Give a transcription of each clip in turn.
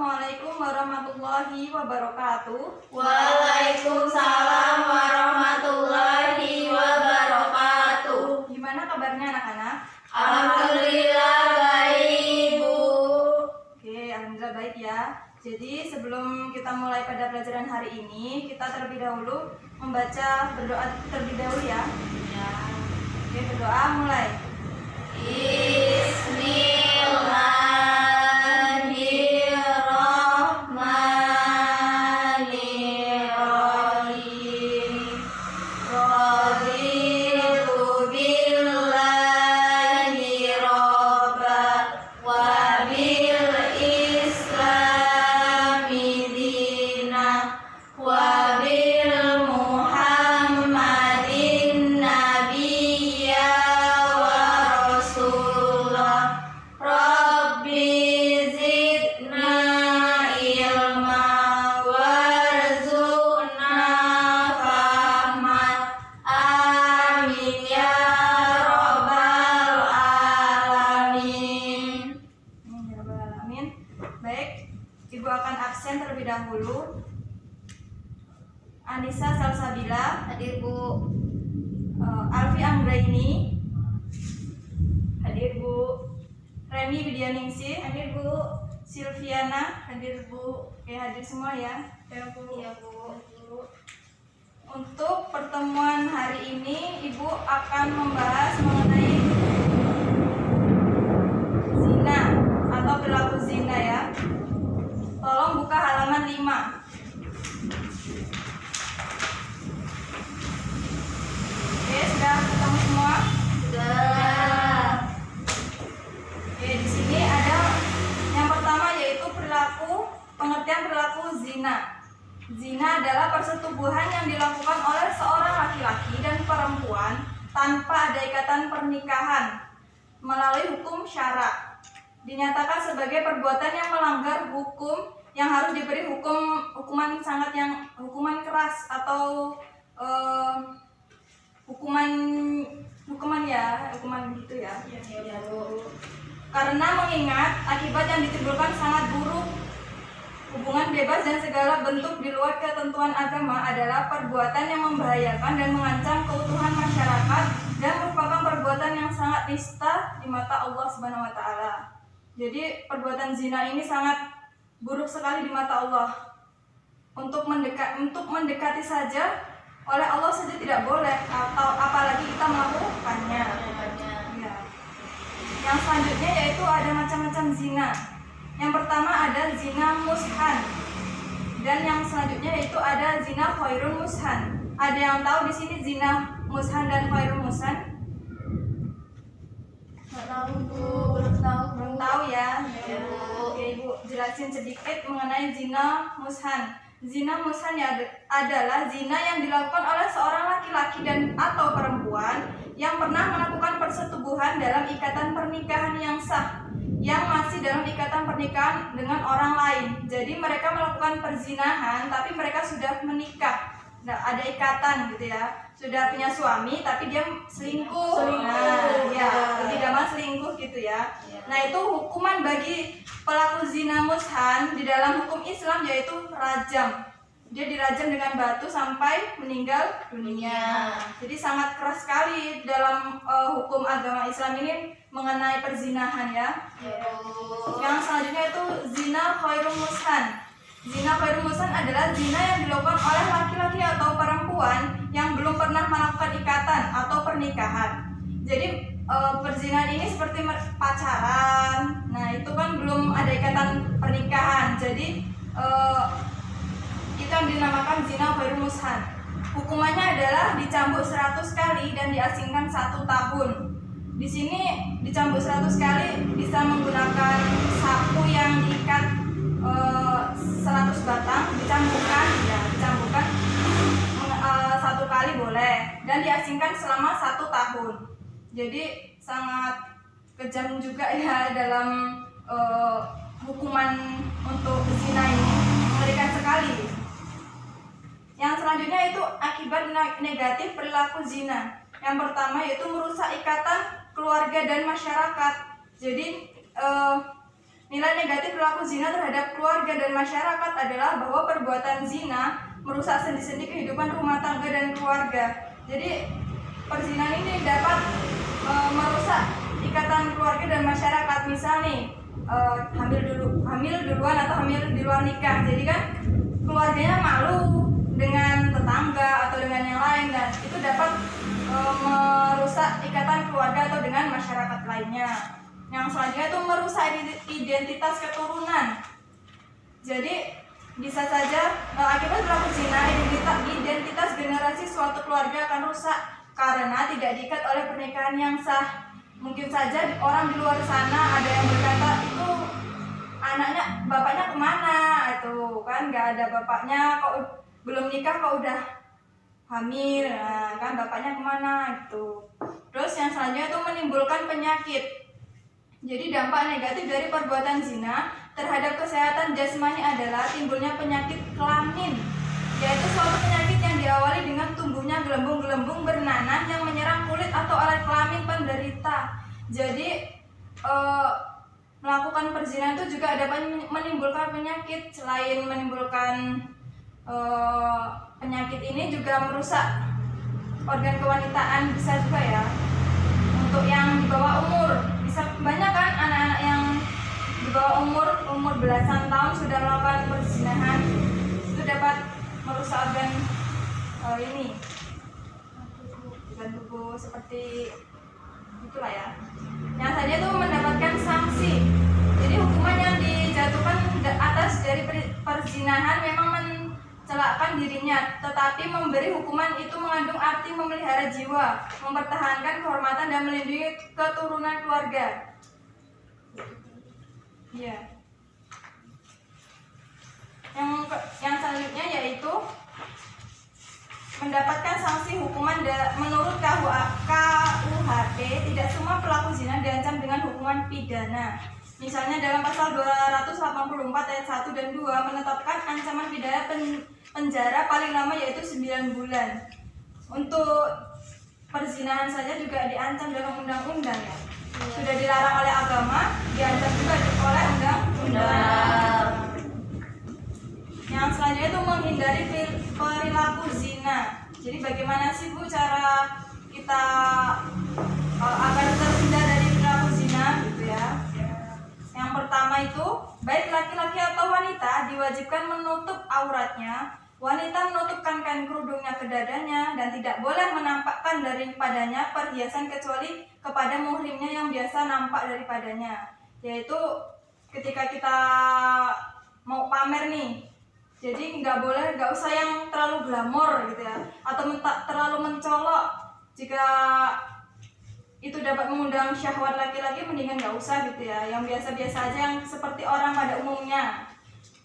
Assalamualaikum warahmatullahi wabarakatuh. Waalaikumsalam warahmatullahi wabarakatuh. Gimana kabarnya anak-anak? Alhamdulillah baik, Bu. Oke, alhamdulillah baik ya. Jadi sebelum kita mulai pada pelajaran hari ini, kita terlebih dahulu membaca berdoa terlebih dahulu ya. Oke, berdoa mulai. Bismillahirrahmanirrahim. Raditu billahi robba wa bil islami dina wa bil muhammadin nabiyya wa rasulah. Rabbi zidna ilma warzuqna fahman. Amin ya rabbal alamin. Amin ya rabbal alamin. Baik, Ibu akan absen terlebih dahulu. Anissa Salsabila, Hadir, Bu. Alfi Anggraini, Hadir, Bu. Reni Widyaningsih, Hadir, Bu. Silviana, hadir Bu. Oke, hadir semua ya. Ya, Bu. Ya, Bu. Untuk pertemuan hari ini, Ibu akan membahas mengenai zina atau perilaku zina ya. Tolong buka halaman 5. Oke, sudah ketemu semua? Sudah. Oke, di sini ada yang pertama yaitu pengertian perilaku zina. Zina adalah persetubuhan yang dilakukan oleh seorang laki-laki dan perempuan tanpa ada ikatan pernikahan melalui hukum syara. Dinyatakan sebagai perbuatan yang melanggar hukum yang harus diberi hukuman keras atau hukuman gitu ya. Ya, Bu. Karena mengingat akibat yang ditimbulkan sangat buruk. Hubungan bebas dan segala bentuk di luar ketentuan agama adalah perbuatan yang membahayakan dan mengancam keutuhan masyarakat dan merupakan perbuatan yang sangat nista di mata Allah Subhanahu wa taala. Jadi perbuatan zina ini sangat buruk sekali di mata Allah. Untuk mendekati saja oleh Allah saja tidak boleh, atau apalagi kita melakukannya. Ya. Yang selanjutnya yaitu ada macam-macam zina. Yang pertama ada zina mushan, dan yang selanjutnya yaitu ada zina khairun mushan. Ada yang tahu di sini zina mushan dan khairun mushan? Nggak tahu, Bu. Belum tahu. Belum tahu ya? Ya, Bu. Oke, Ibu jelasin sedikit mengenai zina mushan. Zina mushan adalah zina yang dilakukan oleh seorang laki-laki dan atau perempuan yang pernah melakukan persetubuhan dalam ikatan pernikahan yang sah, yang masih dalam ikatan pernikahan dengan orang lain. Jadi mereka melakukan perzinahan tapi mereka sudah menikah. Nah, ada ikatan gitu ya. Sudah punya suami tapi dia selingkuh. Nah, ya, lebih gampang selingkuh gitu ya. Nah, itu hukuman bagi pelaku zina mushan di dalam hukum Islam yaitu rajam. Dia dirajam dengan batu sampai meninggal dunia. Jadi sangat keras sekali dalam hukum agama Islam ini mengenai perzinahan ya. Yang selanjutnya itu zina khairun mushan. Zina khairun mushan adalah zina yang dilakukan oleh laki-laki atau perempuan yang belum pernah melakukan ikatan atau pernikahan. Jadi perzinahan ini seperti pacaran. Nah, itu kan belum ada ikatan pernikahan. Jadi itu yang dinamakan zina khairun mushan. Hukumannya adalah dicambuk 100 kali dan diasingkan 1 tahun. Di sini dicambuk 100 kali bisa menggunakan sapu yang diikat 100 batang, dicambukkan 1 kali boleh, dan diasingkan selama 1 tahun. Jadi sangat kejam juga ya dalam hukuman untuk zina ini, mengerikan sekali. Yang selanjutnya itu akibat negatif perilaku zina. Yang pertama yaitu merusak ikatan keluarga dan masyarakat. Jadi Nilai negatif perilaku zina terhadap keluarga dan masyarakat adalah bahwa perbuatan zina merusak sendi-sendi kehidupan rumah tangga dan keluarga. Jadi perzinahan ini dapat merusak ikatan keluarga dan masyarakat. Misal nih, hamil duluan atau hamil di luar nikah. Jadi kan keluarganya malu dengan tetangga atau dengan yang lain, dan itu dapat merusak ikatan keluarga atau dengan masyarakat lainnya. Yang selanjutnya itu merusak identitas keturunan. Jadi bisa saja akibat perilaku zina, identitas generasi suatu keluarga akan rusak karena tidak diikat oleh pernikahan yang sah. Mungkin saja orang di luar sana ada yang berkata, itu anaknya, bapaknya kemana? Itu kan nggak ada bapaknya, kok belum nikah kok udah hamil, nah, kan bapaknya kemana? Itu. Terus yang selanjutnya itu menimbulkan penyakit. Jadi dampak negatif dari perbuatan zina terhadap kesehatan jasmani adalah timbulnya penyakit kelamin, yaitu suatu penyakit yang diawali dengan tumbuhnya gelembung-gelembung bernanah yang menyerang kulit atau alat kelamin penderita. Jadi melakukan perzinahan itu juga dapat menimbulkan penyakit. Selain menimbulkan penyakit ini juga merusak organ kewanitaan, bisa juga ya. Untuk yang di bawah umur, bisa banyak kan anak-anak yang di bawah umur belasan tahun sudah melakukan perzinahan, itu dapat merusak organ organ tubuh seperti itulah ya. Yang saja itu mendapatkan sanksi. Jadi hukuman yang dijatuhkan atas dari perzinahan memang mencelakakan dirinya, tetapi memberi hukuman itu mengandung arti memelihara jiwa, mempertahankan kehormatan dan melindungi keturunan keluarga. Iya. Yang selanjutnya yaitu mendapatkan sanksi hukuman menurut KUHP. Tidak semua pelaku zina diancam dengan hukuman pidana. Misalnya dalam pasal 284 ayat 1 dan 2 menetapkan ancaman pidana penjara paling lama yaitu 9 bulan. Untuk perzinahan saja juga diancam dalam undang-undang ya. Sudah dilarang oleh agama, diancam juga oleh undang-undang. Yang selanjutnya itu menghindari perilaku zina. Jadi bagaimana sih Bu cara kita agar terhindar dari perilaku zina gitu ya. Yang pertama itu, baik laki-laki atau wanita diwajibkan menutup auratnya. Wanita menutupkan kain kerudungnya ke dadanya dan tidak boleh menampakkan daripadanya perhiasan kecuali kepada muhrimnya yang biasa nampak daripadanya. Yaitu ketika kita mau pamer nih, jadi nggak usah yang terlalu glamor gitu ya, atau terlalu mencolok. Jika itu dapat mengundang syahwat laki-laki, mendingan nggak usah gitu ya, yang biasa-biasa aja, yang seperti orang pada umumnya.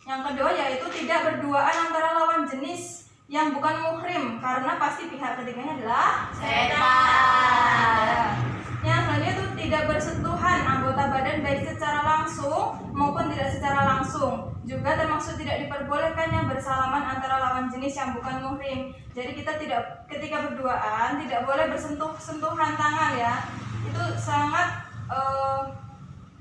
Yang kedua yaitu tidak berduaan antara lawan jenis yang bukan muhrim, karena pasti pihak ketiganya adalah setan. Yang selanjutnya itu tidak bersentuhan anggota badan baik secara langsung maupun tidak secara langsung. Juga termasuk tidak diperbolehkannya bersalaman antara lawan jenis yang bukan muhrim. Jadi kita ketika berduaan tidak boleh bersentuhan tangan ya. Itu sangat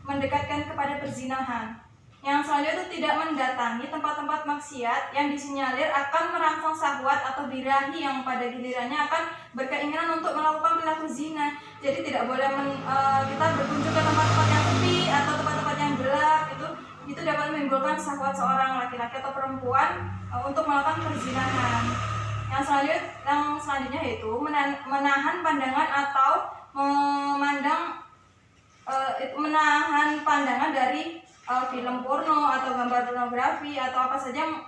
mendekatkan kepada perzinahan. Yang selanjutnya itu tidak mendatangi tempat-tempat maksiat yang disinyalir akan merangsang syahwat atau birahi yang pada gilirannya akan berkeinginan untuk melakukan perilaku zina. Jadi tidak boleh kita berkunjung ke tempat-tempat yang sepi atau tempat-tempat yang gelap. Itu dapat menimbulkan syahwat seorang laki-laki atau perempuan untuk melakukan perzinahan. Yang selanjutnya yaitu menahan pandangan atau menahan pandangan dari film porno atau gambar pornografi atau apa saja yang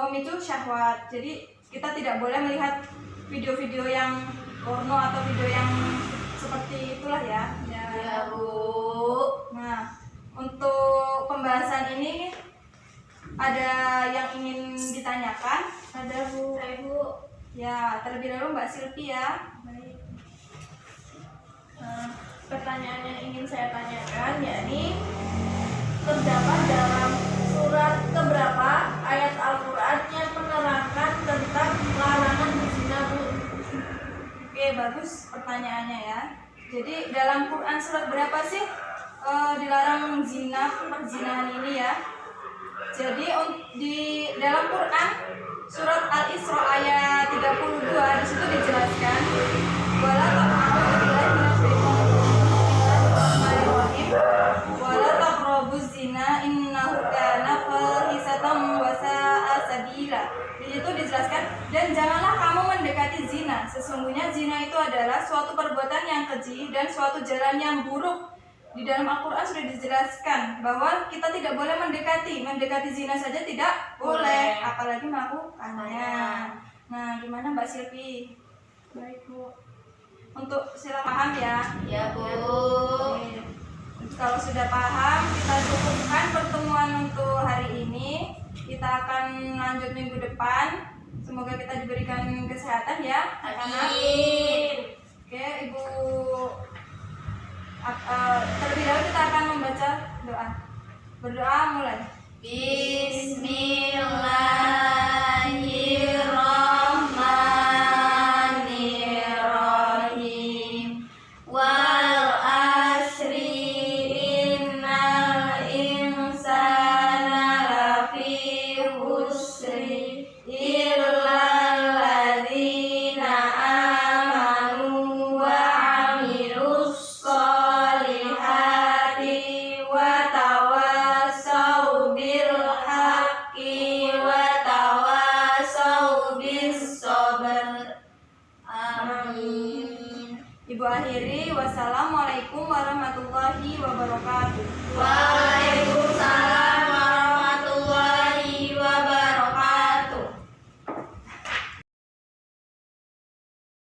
memicu syahwat. Jadi kita tidak boleh melihat video-video yang porno atau video yang seperti itulah ya. Ya Bu. Nah, untuk pembahasan ini ada yang ingin ditanyakan? Ada Bu. Saya Bu. Ya, terlebih dahulu Mbak Silvi ya. Baik. Pertanyaan yang ingin saya tanyakan yakni terdapat dalam surat keberapa ayat Al-Quran yang menerangkan tentang larangan berzina Bu? Oke, bagus pertanyaannya ya. Jadi dalam Quran surat berapa sih? dilarang zina, perzinahan ini ya. Jadi di dalam Quran surat Al-Isra ayat 32 di situ dijelaskan wala taqrabuz zina innahu kana fahisatan wa sa'a sabila. Di situ dijelaskan dan janganlah kamu mendekati zina. Sesungguhnya zina itu adalah suatu perbuatan yang keji dan suatu jalan yang buruk. Di dalam Al-Quran sudah dijelaskan bahwa kita tidak boleh mendekati zina saja tidak boleh, apalagi melakukannya. Nah, gimana Mbak Silvi? Baik, Bu. Untuk sila paham ya. Ya, Bu. Oke. Kalau sudah paham, kita cukupkan pertemuan untuk hari ini. Kita akan lanjut minggu depan. Semoga kita diberikan kesehatan ya, anak-anak. Amin. Oke, Ibu. Terlebih dahulu kita akan membaca doa. Berdoa mulai. Bismillahirrahmanirrahim. Wal asri innal insana lafi khusri illal ladzina amanu wa amilus solihati wa tawassaw bil haqqi wa tawassaw bis sabr. Amin. Ibu akhiri, wassalamualaikum warahmatullahi wabarakatuh. Waalaikumsalam.